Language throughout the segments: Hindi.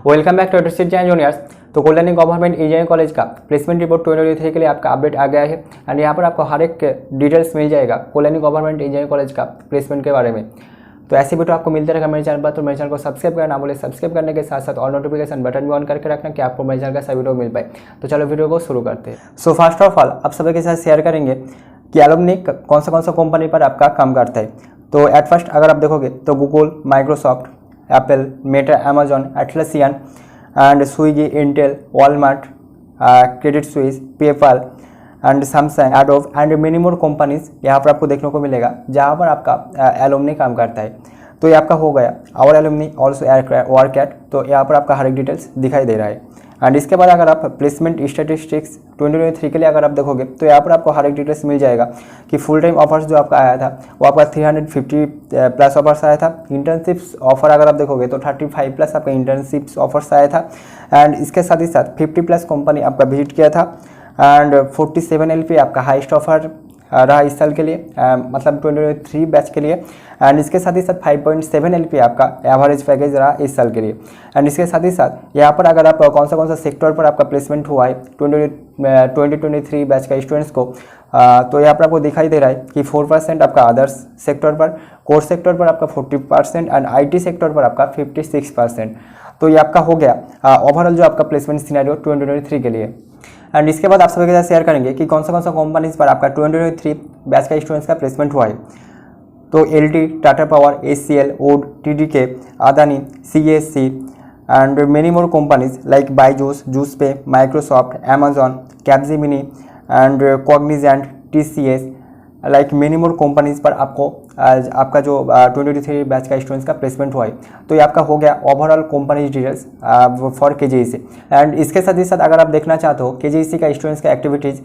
Welcome back to juniors. तो कल्याणी गवर्नमेंट इंजीनियरिंग कॉलेज का प्लेसमेंट रिपोर्ट 2023 के लिए आपका अपडेट आ गया है एंड यहाँ पर आपको हर एक डिटेल्स मिल जाएगा कल्याणी गवर्नमेंट इंजीनियरिंग कॉलेज का प्लेसमेंट के बारे में। तो ऐसी वीडियो आपको मिलते रहेगा मेरे चैनल पर। तो मेरे चैनल को सब्सक्राइब करना ना बोले, सब्सक्राइब करने के साथ साथ ऑल नोटिफिकेशन बटन भी ऑन करके रखना कि आपको मेरे चैनल का सभी वीडियो मिल पाए। तो चलो वीडियो को शुरू करते हैं। सो फर्स्ट ऑफ ऑल आप सभी के साथ शेयर करेंगे कि एलुमनी कौन सा कंपनी पर आपका काम करता है। तो एट फर्स्ट अगर आप देखोगे तो Google, Microsoft, Apple, Meta, Amazon, Atlassian and Swiggy, Intel, Walmart, Credit Suisse, PayPal and Samsung, adobe and many more companies यहाँ पर आपको देखने को मिलेगा जहाँ पर आपका एलुमनी काम करता है। तो ये आपका हो गया our alumni also work at. तो यहाँ पर आपका हर एक डिटेल्स दिखाई दे रहा है। एंड इसके बाद अगर आप प्लेसमेंट स्टैटिस्टिक्स 2023 के लिए अगर आप देखोगे तो यहाँ पर आपको हर एक डिटेल्स मिल जाएगा कि फुल टाइम ऑफर्स जो आपका आया था वो आपका 350 प्लस ऑफर्स आया था। इंटर्नशिप्स ऑफर अगर आप देखोगे तो 35 प्लस आपका इंटर्नशिप्स ऑफर्स आया था। एंड इसके साथ ही साथ 50 प्लस कंपनी आपका विजिट किया था एंड 47 LP आपका हाईएस्ट ऑफर रहा इस साल के लिए, मतलब 2023 बैच के लिए। एंड इसके साथ ही साथ 5.7 LP आपका एवरेज पैकेज रहा इस साल के लिए। एंड इसके साथ ही साथ यहाँ पर अगर आप कौन सा सेक्टर पर आपका प्लेसमेंट हुआ है 2023 बैच का स्टूडेंट्स को, तो यहाँ पर आपको दिखाई दे रहा है कि 4% आपका अदर्स सेक्टर पर, कोर सेक्टर पर आपका 40% एंड IT सेक्टर पर आपका 56%। तो ये आपका हो गया ओवरऑल जो आपका प्लेसमेंट सिनेरियो 2023 के लिए। एंड इसके बाद आप सभी के साथ शेयर करेंगे कि कौन सा कंपनीज पर आपका 2023 बैच का स्टूडेंट्स का प्लेसमेंट हुआ है। तो LT, Tata power, HCL, Wood, TDK, Adani, CSC and many more companies like Byju's, Juspay, Microsoft, Amazon, Capgemini and Cognizant, TCS like many more companies पर आपको आपका जो 2023 बैच का स्टूडेंट्स का प्लेसमेंट हुआ है। तो ये आपका हो गया overall companies details for KJEC। And इसके साथ ही साथ अगर आप देखना चाहते हो KJEC का स्टूडेंट्स का एक्टिविटीज़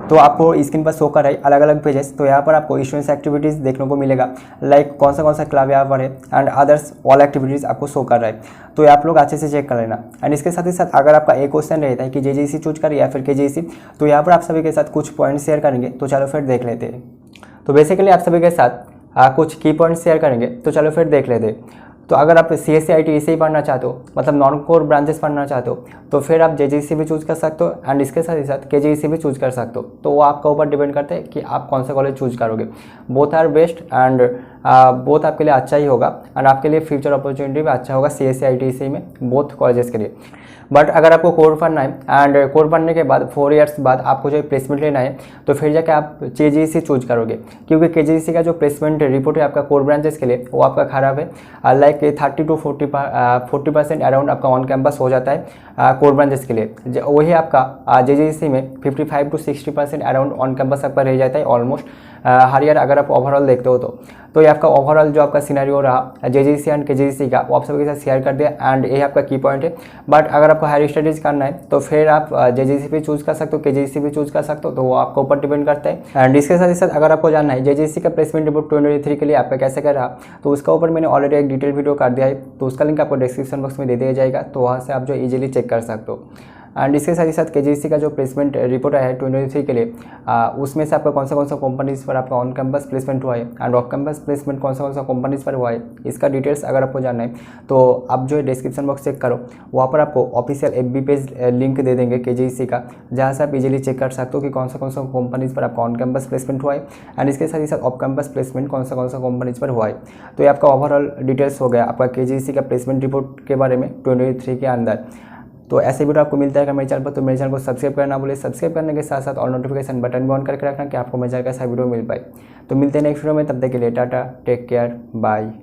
तो आपको स्क्रीन पर शो कर रहा है अलग अलग पेजेस। तो यहाँ पर आपको स्टूडेंट्स एक्टिविटीज़ देखने को मिलेगा लाइक कौन सा क्लब यहाँ पर है एंड अदर्स ऑल एक्टिविटीज़ आपको शो कर रहा है। तो ये आप लोग अच्छे से चेक कर लेना। एंड इसके साथ ही साथ अगर आपका एक क्वेश्चन रहता है कि JJEC चूज करें या फिर KJEC, तो यहाँ पर आप सभी के साथ कुछ पॉइंट शेयर करेंगे। तो चलो फिर देख लेते हैं। तो बेसिकली आप सभी के साथ कुछ की पॉइंट्स शेयर करेंगे। तो चलो फिर देख लेते हैं। तो अगर आप CSC IT इसे ही पढ़ना चाहते हो, मतलब नॉन कोर ब्रांचेस पढ़ना चाहते हो, तो फिर आप JJEC भी चूज कर सकते हो एंड इसके साथ ही साथ KJEC भी चूज कर सकते हो। तो वो आपका ऊपर डिपेंड करता है कि आप कौन सा कॉलेज चूज करोगे। Both are best and both आपके लिए अच्छा ही होगा एंड आपके लिए फ्यूचर अपॉर्चुनिटी भी अच्छा होगा CSC IT इसे में बोथ कॉलेजेस के लिए। बट अगर आपको कोर पढ़ना है एंड कोर पढ़ने के बाद 4 इयर्स बाद आपको जो प्लेसमेंट लेना है तो फिर जाके आप KJEC चूज करोगे, क्योंकि KJEC का जो प्लेसमेंट रिपोर्ट है आपका कोर ब्रांचेस के लिए वो आपका खराब है। लाइक 30 to 40% अराउंड आपका ऑन कैंपस हो जाता है कोर ब्रांचेस के लिए। वही आपका JJEC में 55 to 60% अराउंड ऑन कैंपस आपका रह जाता है ऑलमोस्ट हर ईयर अगर आप ओवरऑल देखते हो तो ये आपका ओवरऑल जो आपका सिनेरियो रहा JJEC एंड KJEC का वो आप सभी के साथ शेयर कर दिया एंड ये आपका की पॉइंट है। बट अगर आपको हायर स्टडीज़ करना है तो फिर आप JJEC भी चूज कर सकते हो, KJEC भी चूज कर सकते हो। तो वो आपके ऊपर डिपेंड करता है। एंड इसके साथ ही साथ अगर आपको जानना है JJEC का प्लेसमेंट रिपोर्ट 2023 के लिए आपका कैसे कर रहा, तो उसका ऊपर मैंने ऑलरेडी एक डिटेल वीडियो कर दिया है। तो उसका लिंक आपको डिस्क्रिप्शन बॉक्स में दे दिया जाएगा। तो वहाँ से आप जो ईजिली चेक कर सकते हो। एंड इसके साथ ही साथ KJEC का जो प्लेसमेंट रिपोर्ट आया है 2023 के लिए, उसमें से आपका कौन सा कंपनीज पर आपका ऑन कैंपस प्लेसमेंट हुआ है एंड ऑफ कैंपस प्लेसमेंट कौन सा कंपनीज पर हुआ है, इसका डिटेल्स अगर आपको जानना है तो आप जो डिस्क्रिप्शन बॉक्स चेक करो, वहाँ पर आपको ऑफिशियल FB पेज लिंक दे देंगे KJEC का, जहाँ से आप इजीली चेक कर सकते हो कि कौन सा कंपनीज पर आपका ऑन कैंपस प्लेसमेंट हुआ है एंड इसके साथ ही साथ ऑफ कैंपस प्लेसमेंट कौन सा कंपनीज पर हुआ है। तो ये आपका ओवरऑल डिटेल्स हो गया आपका KJEC का प्लेसमेंट रिपोर्ट के बारे में 2023 के अंदर। तो ऐसे वीडियो आपको मिलता है मेरे चैनल पर। तो मेरे चैनल को सब्सक्राइब करना बोले, सब्सक्राइब करने के साथ साथ और नोटिफिकेशन बटन भी ऑन करके रखना कि आपको मेरे चैनल का ऐसा वीडियो मिल पाए। तो मिलते हैं नेक्स्ट वीडियो में, तब तक के लिए टाटा, टेक केयर, बाय।